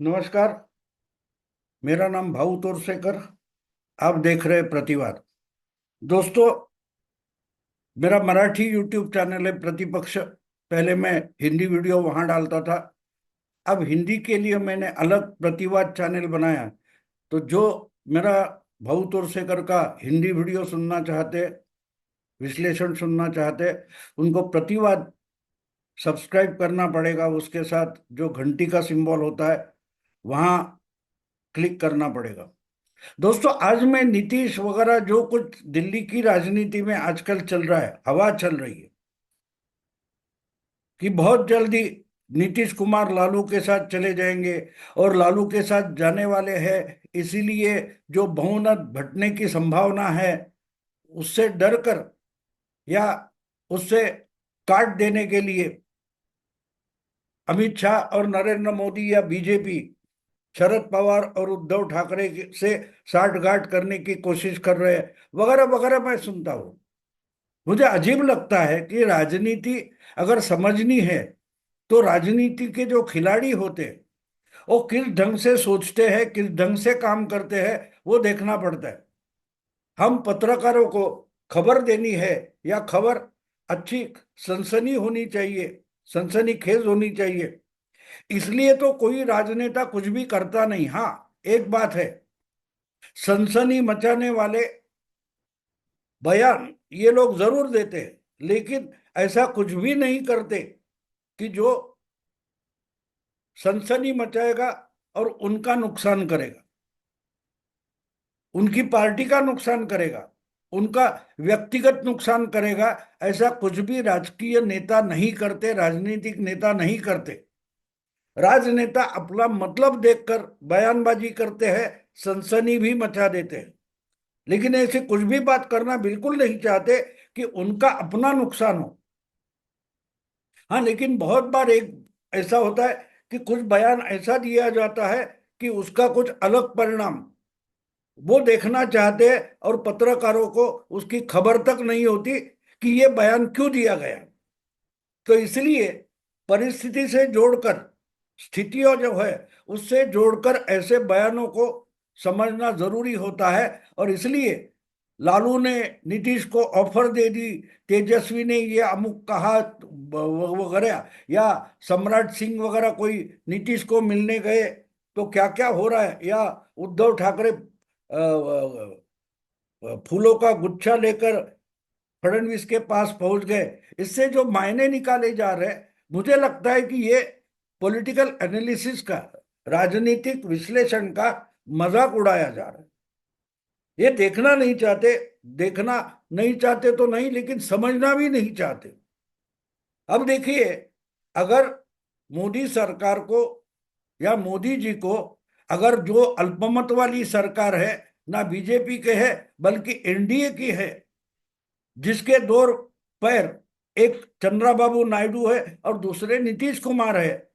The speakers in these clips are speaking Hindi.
नमस्कार। मेरा नाम भाऊ तोरसेकर। आप देख रहे हैं प्रतिवाद। दोस्तों, मेरा मराठी यूट्यूब चैनल है प्रतिपक्ष। पहले मैं हिंदी वीडियो वहां डालता था। अब हिंदी के लिए मैंने अलग प्रतिवाद चैनल बनाया। तो जो मेरा भाऊ तोरसेकर का हिंदी वीडियो सुनना चाहते, विश्लेषण सुनना चाहते, उनको प्रतिवाद सब्सक्राइब करना पड़ेगा। उसके साथ जो घंटी का सिंबल होता है वहां क्लिक करना पड़ेगा। दोस्तों, आज मैं नीतीश वगैरह जो कुछ दिल्ली की राजनीति में आजकल चल रहा है, हवा चल रही है कि बहुत जल्दी नीतीश कुमार लालू के साथ चले जाएंगे और लालू के साथ जाने वाले हैं। इसीलिए जो बहुमत घटने की संभावना है, उससे डर कर या उससे काट देने के लिए अमित शाह और नरेंद्र मोदी या बीजेपी शरद पवार और उद्धव ठाकरे से साठगांठ करने की कोशिश कर रहे हैं, वगैरह वगैरह मैं सुनता हूँ। मुझे अजीब लगता है कि राजनीति अगर समझनी है तो राजनीति के जो खिलाड़ी होते हैं वो किस ढंग से सोचते हैं, किस ढंग से काम करते हैं, वो देखना पड़ता है। हम पत्रकारों को खबर देनी है या खबर अच्छी सनसनी होनी चाहिए, सनसनीखेज होनी चाहिए। इसलिए तो कोई राजनेता कुछ भी करता नहीं। हाँ, एक बात है, सनसनी मचाने वाले बयान ये लोग जरूर देते हैं, लेकिन ऐसा कुछ भी नहीं करते कि जो सनसनी मचाएगा और उनका नुकसान करेगा, उनकी पार्टी का नुकसान करेगा, उनका व्यक्तिगत नुकसान करेगा। ऐसा कुछ भी राजकीय नेता नहीं करते, राजनीतिक नेता नहीं करते। राजनेता अपना मतलब देखकर बयानबाजी करते हैं, सनसनी भी मचा देते हैं, लेकिन ऐसे कुछ भी बात करना बिल्कुल नहीं चाहते कि उनका अपना नुकसान हो। हाँ, लेकिन बहुत बार एक ऐसा होता है कि कुछ बयान ऐसा दिया जाता है कि उसका कुछ अलग परिणाम वो देखना चाहते हैं और पत्रकारों को उसकी खबर तक नहीं होती कि ये बयान क्यों दिया गया। तो इसलिए परिस्थिति से जोड़कर, स्थितियों जो है उससे जोड़कर ऐसे बयानों को समझना जरूरी होता है। और इसलिए लालू ने नीतीश को ऑफर दे दी, तेजस्वी ने ये अमुक कहा वगैरह, या सम्राट सिंह वगैरह कोई नीतीश को मिलने गए तो क्या क्या हो रहा है, या उद्धव ठाकरे फूलों का गुच्छा लेकर फडणवीस के पास पहुंच गए। इससे जो मायने निकाले जा रहे हैं, मुझे लगता है कि ये पॉलिटिकल एनालिसिस का, राजनीतिक विश्लेषण का मजाक उड़ाया जा रहा है। ये देखना नहीं चाहते। देखना नहीं चाहते तो नहीं, लेकिन समझना भी नहीं चाहते। अब देखिए, अगर मोदी सरकार को या मोदी जी को, अगर जो अल्पमत वाली सरकार है, ना बीजेपी के है बल्कि एनडीए की है, जिसके दो पैर, एक चंद्रबाबू नायडू है और दूसरे नीतीश कुमार है,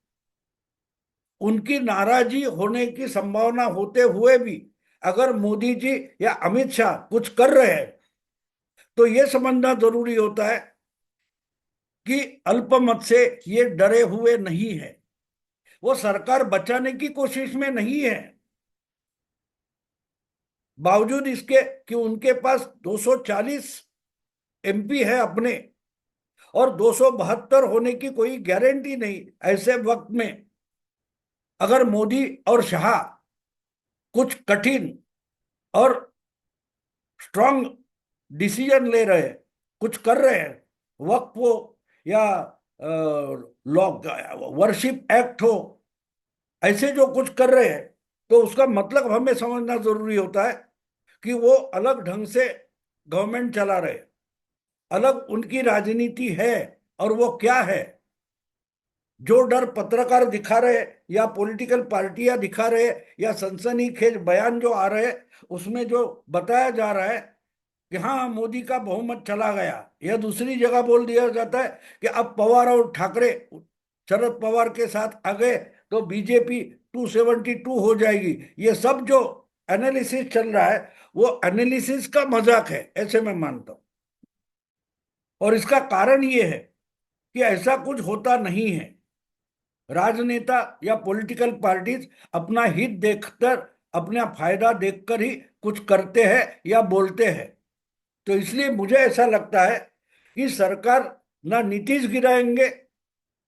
उनकी नाराजगी होने की संभावना होते हुए भी अगर मोदी जी या अमित शाह कुछ कर रहे हैं तो यह समझना जरूरी होता है कि अल्पमत से ये डरे हुए नहीं है, वो सरकार बचाने की कोशिश में नहीं है। बावजूद इसके कि उनके पास 240 एमपी है अपने, और 272 होने की कोई गारंटी नहीं। ऐसे वक्त में अगर मोदी और शाह कुछ कठिन और स्ट्रांग डिसीजन ले रहे हैं, कुछ कर रहे हैं, वक्फ हो या लॉ वर्शिप एक्ट हो, ऐसे जो कुछ कर रहे हैं, तो उसका मतलब हमें समझना जरूरी होता है कि वो अलग ढंग से गवर्नमेंट चला रहे, अलग उनकी राजनीति है। और वो क्या है, जो डर पत्रकार दिखा रहे या पॉलिटिकल पार्टियां दिखा रहे या सनसनीखेज बयान जो आ रहे, उसमें जो बताया जा रहा है कि हाँ मोदी का बहुमत चला गया, या दूसरी जगह बोल दिया जाता है कि अब पवार और ठाकरे शरद पवार के साथ आ गए तो बीजेपी 272 हो जाएगी। ये सब जो एनालिसिस चल रहा है, वो एनालिसिस का मजाक है, ऐसे मैं मानता हूं। और इसका कारण ये है कि ऐसा कुछ होता नहीं है। राजनेता या पॉलिटिकल पार्टीज अपना हित देखकर, अपना फायदा देखकर ही कुछ करते हैं या बोलते हैं। तो इसलिए मुझे ऐसा लगता है कि सरकार ना नीतीश गिराएंगे,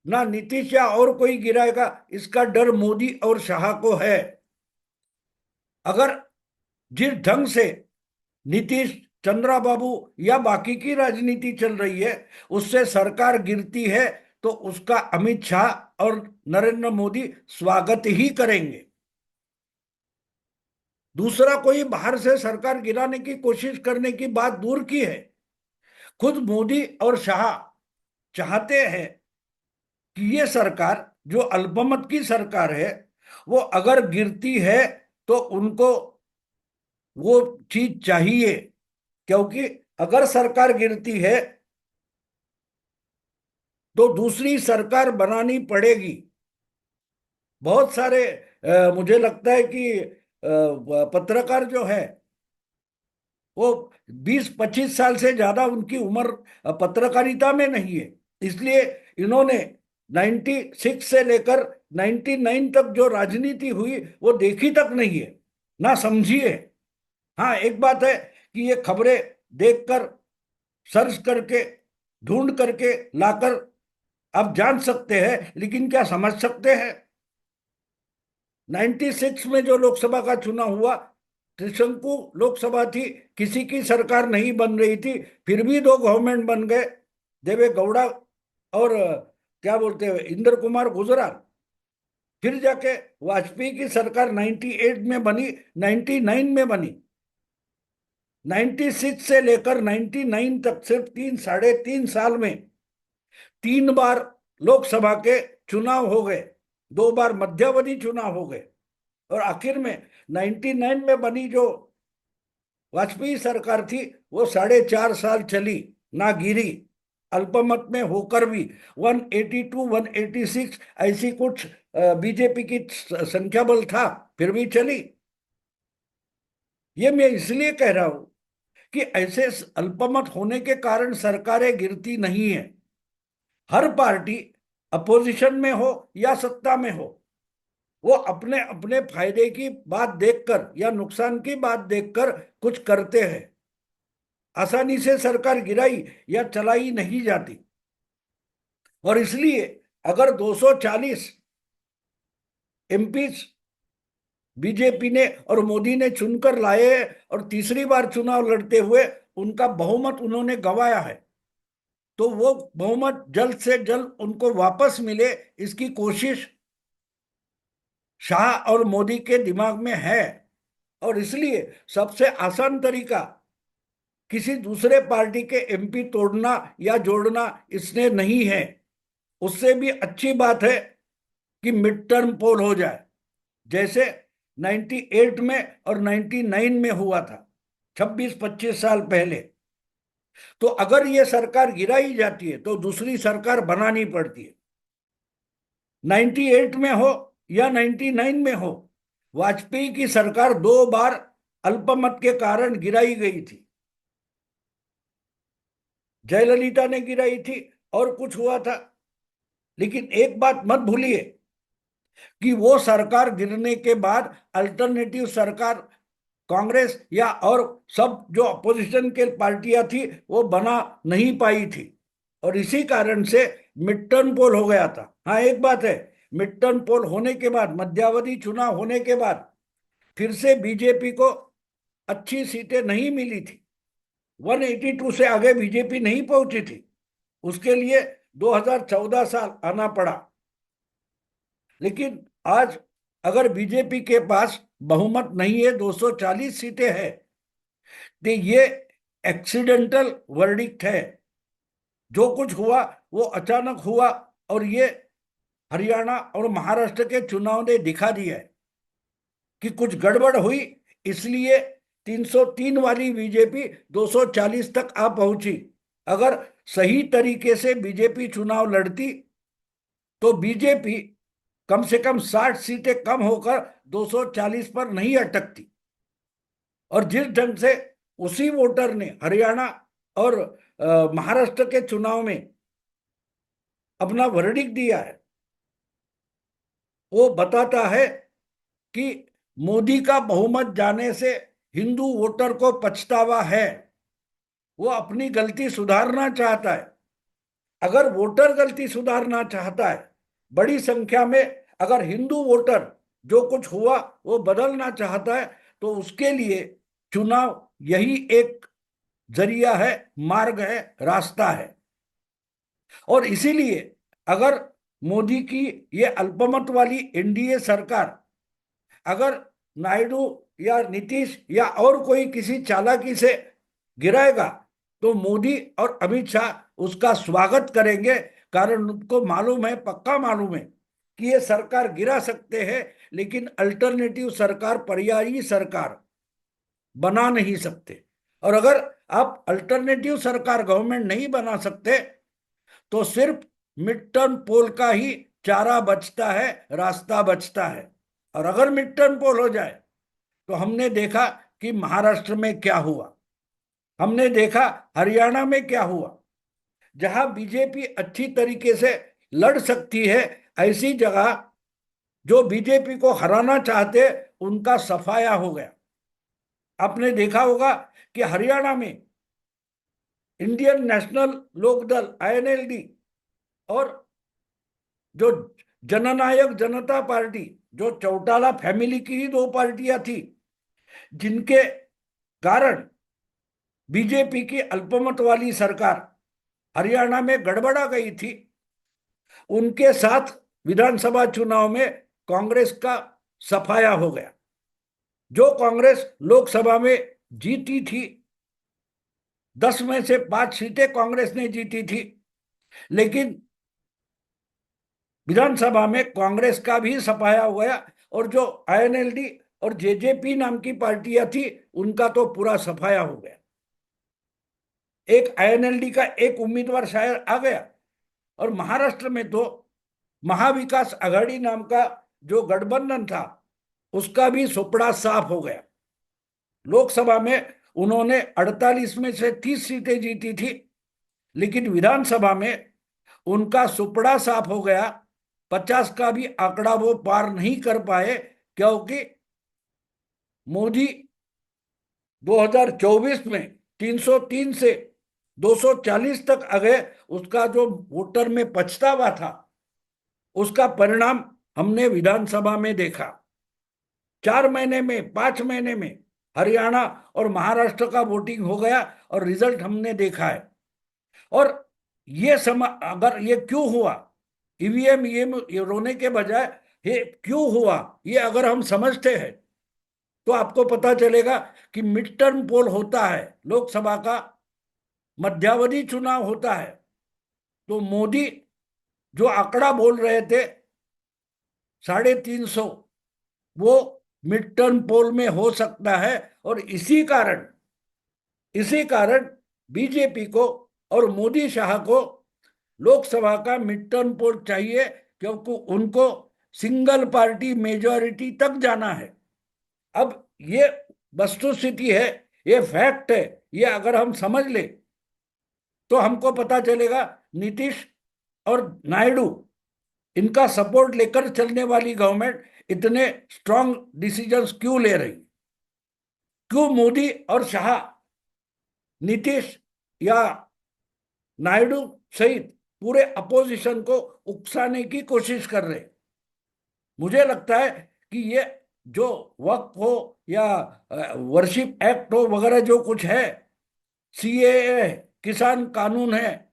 ना नीतीश या और कोई गिराएगा, इसका डर मोदी और शाह को है। अगर जिस ढंग से नीतीश, चंद्रा बाबू या बाकी की राजनीति चल रही है, उससे सरकार गिरती है तो उसका अमित शाह और नरेंद्र मोदी स्वागत ही करेंगे। दूसरा कोई बाहर से सरकार गिराने की कोशिश करने की बात दूर की है। खुद मोदी और शाह चाहते हैं कि ये सरकार, जो अल्पमत की सरकार है, वो अगर गिरती है तो उनको वो चीज चाहिए। क्योंकि अगर सरकार गिरती है तो दूसरी सरकार बनानी पड़ेगी। बहुत सारे मुझे लगता है कि पत्रकार जो है वो 20-25 साल से ज्यादा उनकी उम्र पत्रकारिता में नहीं है। इसलिए इन्होंने 96 से लेकर 99 तक जो राजनीति हुई वो देखी तक नहीं है, ना समझी है। हाँ, एक बात है कि ये खबरें देखकर, सर्च करके, ढूंढ करके लाकर आप जान सकते हैं, लेकिन क्या समझ सकते हैं? 96 में जो लोकसभा का चुनाव हुआ, त्रिशंकु लोकसभा थी, किसी की सरकार नहीं बन रही थी, फिर भी दो गवर्नमेंट बन गए, देवे गौड़ा और क्या बोलते हैं, इंद्र कुमार गुजराल। फिर जाके वाजपेयी की सरकार 98 में बनी, 99 में बनी। 96 से लेकर 99 तक सिर्फ 3 साढ़े 3 साल में 3 बार लोकसभा के चुनाव हो गए, 2 बार मध्यावधि चुनाव हो गए, और आखिर में 99 में बनी जो वाजपेयी सरकार थी वो 4.5 साल चली, ना गिरी। अल्पमत में होकर भी 182, 186 ऐसी कुछ बीजेपी की संख्या बल था, फिर भी चली। ये मैं इसलिए कह रहा हूं कि ऐसे अल्पमत होने के कारण सरकारें गिरती नहीं है। हर पार्टी अपोजिशन में हो या सत्ता में हो, वो अपने अपने फायदे की बात देखकर या नुकसान की बात देखकर कुछ करते हैं। आसानी से सरकार गिराई या चलाई नहीं जाती। और इसलिए अगर 240 एमपी बीजेपी ने और मोदी ने चुनकर लाए और तीसरी बार चुनाव लड़ते हुए उनका बहुमत उन्होंने गंवाया है, तो वो बहुमत जल्द से जल्द उनको वापस मिले, इसकी कोशिश शाह और मोदी के दिमाग में है। और इसलिए सबसे आसान तरीका किसी दूसरे पार्टी के एमपी तोड़ना या जोड़ना इसने नहीं है। उससे भी अच्छी बात है कि मिड टर्म पोल हो जाए, जैसे 98 में और 99 में हुआ था, 26-25 साल पहले। तो अगर ये सरकार गिराई जाती है तो दूसरी सरकार बनानी पड़ती है। 98 में हो या 99 में हो, वाजपेयी की सरकार 2 बार अल्पमत के कारण गिराई गई थी। जयललिता ने गिराई थी और कुछ हुआ था। लेकिन एक बात मत भूलिए कि वो सरकार गिरने के बाद अल्टरनेटिव सरकार कांग्रेस या और सब जो अपोजिशन के पार्टियां थी वो बना नहीं पाई थी, और इसी कारण से मिड टर्म पोल हो गया था। हाँ, एक बात है, मिड टर्म पोल होने के बाद, मध्यावधि चुनाव होने के बाद फिर से बीजेपी को अच्छी सीटें नहीं मिली थी। 182 से आगे बीजेपी नहीं पहुंची थी, उसके लिए 2014 साल आना पड़ा। लेकिन आज अगर बीजेपी के पास बहुमत नहीं है, 240 सीटें हैं, तो ये एक्सीडेंटल वर्डिक्ट है। जो कुछ हुआ वो अचानक हुआ, और ये हरियाणा और महाराष्ट्र के चुनाव ने दिखा दिया है कि कुछ गड़बड़ हुई, इसलिए 303 वाली बीजेपी 240 तक आ पहुंची। अगर सही तरीके से बीजेपी चुनाव लड़ती तो बीजेपी कम से कम 60 सीटें कम होकर 240 पर नहीं अटकती। और जिस ढंग से उसी वोटर ने हरियाणा और महाराष्ट्र के चुनाव में अपना वर्डिक्ट दिया है, वो बताता है कि मोदी का बहुमत जाने से हिंदू वोटर को पछतावा है, वो अपनी गलती सुधारना चाहता है। अगर वोटर गलती सुधारना चाहता है, बड़ी संख्या में अगर हिंदू वोटर जो कुछ हुआ वो बदलना चाहता है, तो उसके लिए चुनाव यही एक जरिया है, मार्ग है, रास्ता है। और इसीलिए अगर मोदी की ये अल्पमत वाली एनडीए सरकार अगर नायडू या नीतीश या और कोई किसी चालाकी से गिराएगा, तो मोदी और अमित शाह उसका स्वागत करेंगे। कारण उनको मालूम है, पक्का मालूम है कि ये सरकार गिरा सकते हैं, लेकिन अल्टरनेटिव सरकार, पर्यायी सरकार बना नहीं सकते। और अगर आप अल्टरनेटिव सरकार गवर्नमेंट नहीं बना सकते, तो सिर्फ मिड टर्म पोल का ही चारा बचता है, रास्ता बचता है। और अगर मिड टर्म पोल हो जाए, तो हमने देखा कि महाराष्ट्र में क्या हुआ, हमने देखा हरियाणा में क्या हुआ। जहां बीजेपी अच्छी तरीके से लड़ सकती है, ऐसी जगह जो बीजेपी को हराना चाहते, उनका सफाया हो गया। आपने देखा होगा कि हरियाणा में इंडियन नेशनल लोकदल आईएनएलडी और जो जननायक जनता पार्टी, जो चौटाला फैमिली की ही दो पार्टियां थी, जिनके कारण बीजेपी की अल्पमत वाली सरकार हरियाणा में गड़बड़ा गई थी, उनके साथ विधानसभा चुनाव में कांग्रेस का सफाया हो गया। जो कांग्रेस लोकसभा में जीती थी, 10 में से 5 सीटें कांग्रेस ने जीती थी, लेकिन विधानसभा में कांग्रेस का भी सफाया हो गया। और जो आईएनएलडी और जेजेपी नाम की पार्टियां थी, उनका तो पूरा सफाया हो गया। एक आईएनएलडी का एक उम्मीदवार शायद आ गया। और महाराष्ट्र में तो महाविकास आघाड़ी नाम का जो गठबंधन था, उसका भी सुपड़ा साफ हो गया। लोकसभा में उन्होंने 48 में से 30 सीटें जीती थी, लेकिन विधानसभा में उनका सुपड़ा साफ हो गया। 50 का भी आंकड़ा वो पार नहीं कर पाए, क्योंकि मोदी 2024 में 303 से 240 तक आ गए। उसका जो वोटर में पछतावा था, उसका परिणाम हमने विधानसभा में देखा। 4 महीने में, 5 महीने में हरियाणा और महाराष्ट्र का वोटिंग हो गया और रिजल्ट हमने देखा है। और ये अगर ये क्यों हुआ, ईवीएम ये रोने के बजाय ये क्यों हुआ, ये अगर हम समझते हैं, तो आपको पता चलेगा कि मिड टर्म पोल होता है, लोकसभा का मध्यावधि चुनाव होता है, तो मोदी जो आंकड़ा बोल रहे थे 350, वो मिड टर्म पोल में हो सकता है। और इसी कारण बीजेपी को और मोदी शाह को लोकसभा का मिड टर्म पोल चाहिए, क्योंकि उनको सिंगल पार्टी मेजॉरिटी तक जाना है। अब ये वस्तुस्थिति है, ये फैक्ट है। ये अगर हम समझ ले, तो हमको पता चलेगा नीतीश और नायडू, इनका सपोर्ट लेकर चलने वाली गवर्नमेंट इतने स्ट्रांग डिसीजंस क्यों ले रही, क्यों मोदी और शाह, नीतीश या नायडू सहित पूरे अपोजिशन को उकसाने की कोशिश कर रहे। मुझे लगता है कि ये जो वक्फ हो या वर्शिप एक्ट हो वगैरह जो कुछ है, सीएए, किसान कानून है,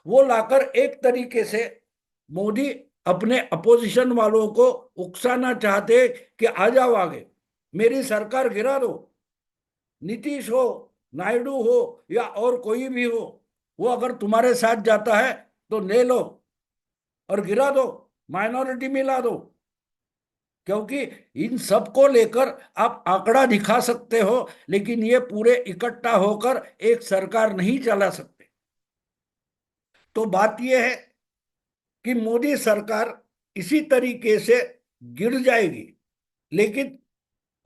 वो लाकर एक तरीके से मोदी अपने अपोजिशन वालों को उकसाना चाहते कि आ जाओ आगे, मेरी सरकार गिरा दो। नीतीश हो, नायडू हो या और कोई भी हो, वो अगर तुम्हारे साथ जाता है तो ले लो और गिरा दो, माइनॉरिटी मिला दो। क्योंकि इन सब को लेकर आप आंकड़ा दिखा सकते हो, लेकिन ये पूरे इकट्ठा होकर एक सरकार नहीं चला सकते। तो बात यह है कि मोदी सरकार इसी तरीके से गिर जाएगी, लेकिन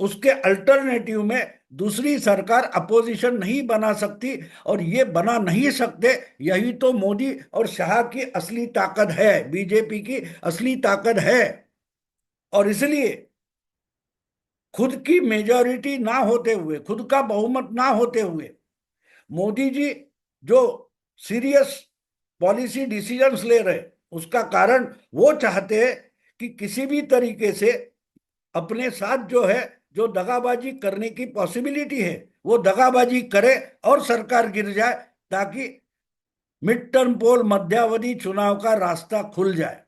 उसके अल्टरनेटिव में दूसरी सरकार अपोजिशन नहीं बना सकती। और ये बना नहीं सकते, यही तो मोदी और शाह की असली ताकत है, बीजेपी की असली ताकत है। और इसलिए खुद की मेजॉरिटी ना होते हुए, खुद का बहुमत ना होते हुए मोदी जी जो सीरियस पॉलिसी डिसीजंस ले रहे, उसका कारण वो चाहते हैं कि किसी भी तरीके से अपने साथ जो है, जो दगाबाजी करने की पॉसिबिलिटी है, वो दगाबाजी करे और सरकार गिर जाए, ताकि मिड टर्म पोल मध्यावधि चुनाव का रास्ता खुल जाए।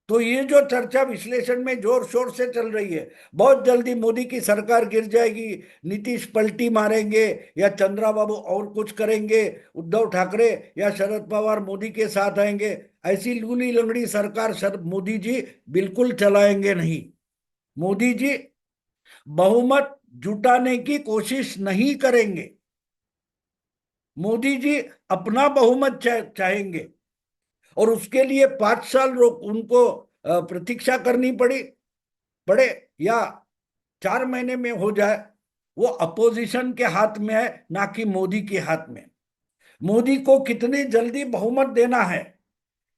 तो ये जो चर्चा विश्लेषण में जोर शोर से चल रही है, बहुत जल्दी मोदी की सरकार गिर जाएगी, नीतीश पलटी मारेंगे या चंद्राबाबू और कुछ करेंगे, उद्धव ठाकरे या शरद पवार मोदी के साथ आएंगे, ऐसी लूली लंगड़ी सरकार शरद मोदी जी बिल्कुल चलाएंगे नहीं। मोदी जी बहुमत जुटाने की कोशिश नहीं करेंगे। मोदी जी अपना बहुमत चाहेंगे, और उसके लिए 5 साल रोक उनको प्रतीक्षा करनी पड़े या 4 महीने में हो जाए, वो अपोजिशन के हाथ में है, ना कि मोदी के हाथ में। मोदी को कितनी जल्दी बहुमत देना है,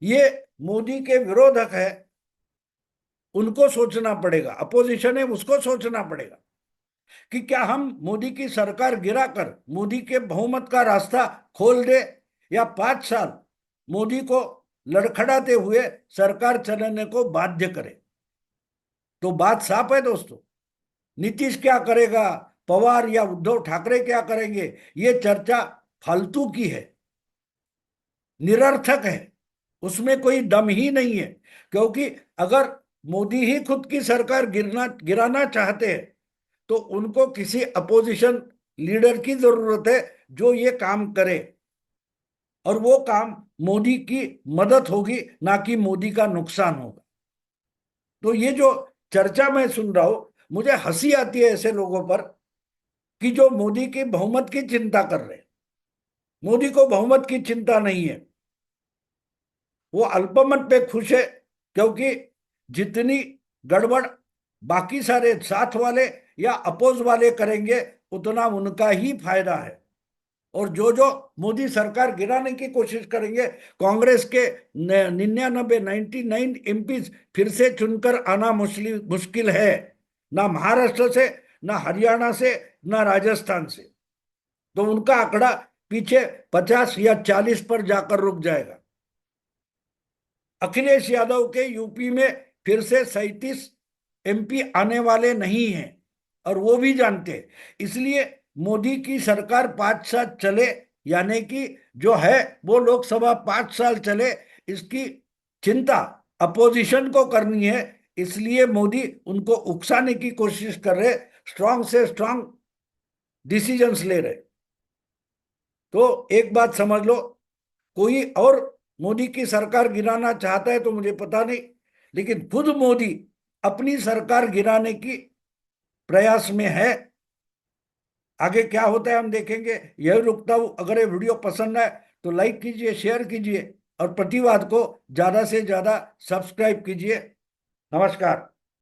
ये मोदी के विरोधक है, उनको सोचना पड़ेगा। अपोजिशन है, उसको सोचना पड़ेगा कि क्या हम मोदी की सरकार गिराकर मोदी के बहुमत का रास्ता खोल दे, या 5 साल मोदी को लड़खड़ाते हुए सरकार चलाने को बाध्य करे। तो बात साफ है दोस्तों, नीतीश क्या करेगा, पवार या उद्धव ठाकरे क्या करेंगे, ये चर्चा फालतू की है, निरर्थक है, उसमें कोई दम ही नहीं है। क्योंकि अगर मोदी ही खुद की सरकार गिराना चाहते हैं, तो उनको किसी अपोजिशन लीडर की जरूरत है जो ये काम करे, और वो काम मोदी की मदद होगी, ना कि मोदी का नुकसान होगा। तो ये जो चर्चा मैं सुन रहा हूं, मुझे हंसी आती है ऐसे लोगों पर कि जो मोदी की बहुमत की चिंता कर रहे हैं। मोदी को बहुमत की चिंता नहीं है, वो अल्पमत पे खुश है, क्योंकि जितनी गड़बड़ बाकी सारे साथ वाले या अपोज वाले करेंगे, उतना उनका ही फायदा है। और जो जो मोदी सरकार गिराने की कोशिश करेंगे, कांग्रेस के 99 फिर से चुनकर आना मुश्किल है, ना महाराष्ट्र से, ना हरियाणा से, ना राजस्थान से। तो उनका आंकड़ा पीछे 50 या 40 पर जाकर रुक जाएगा। अखिलेश यादव के यूपी में फिर से 37 एमपी आने वाले नहीं हैं, और वो भी जानते हैं। इसलिए मोदी की सरकार 5 साल चले, यानी कि जो है वो लोकसभा 5 साल चले, इसकी चिंता अपोजिशन को करनी है। इसलिए मोदी उनको उकसाने की कोशिश कर रहे, स्ट्रांग से स्ट्रांग डिसीजंस ले रहे। तो एक बात समझ लो, कोई और मोदी की सरकार गिराना चाहता है तो मुझे पता नहीं, लेकिन खुद मोदी अपनी सरकार गिराने की प्रयास में है। आगे क्या होता है हम देखेंगे। यही रुकता हूं। अगर ये वीडियो पसंद आए तो लाइक कीजिए, शेयर कीजिए, और प्रतिवाद को ज्यादा से ज्यादा सब्सक्राइब कीजिए। नमस्कार।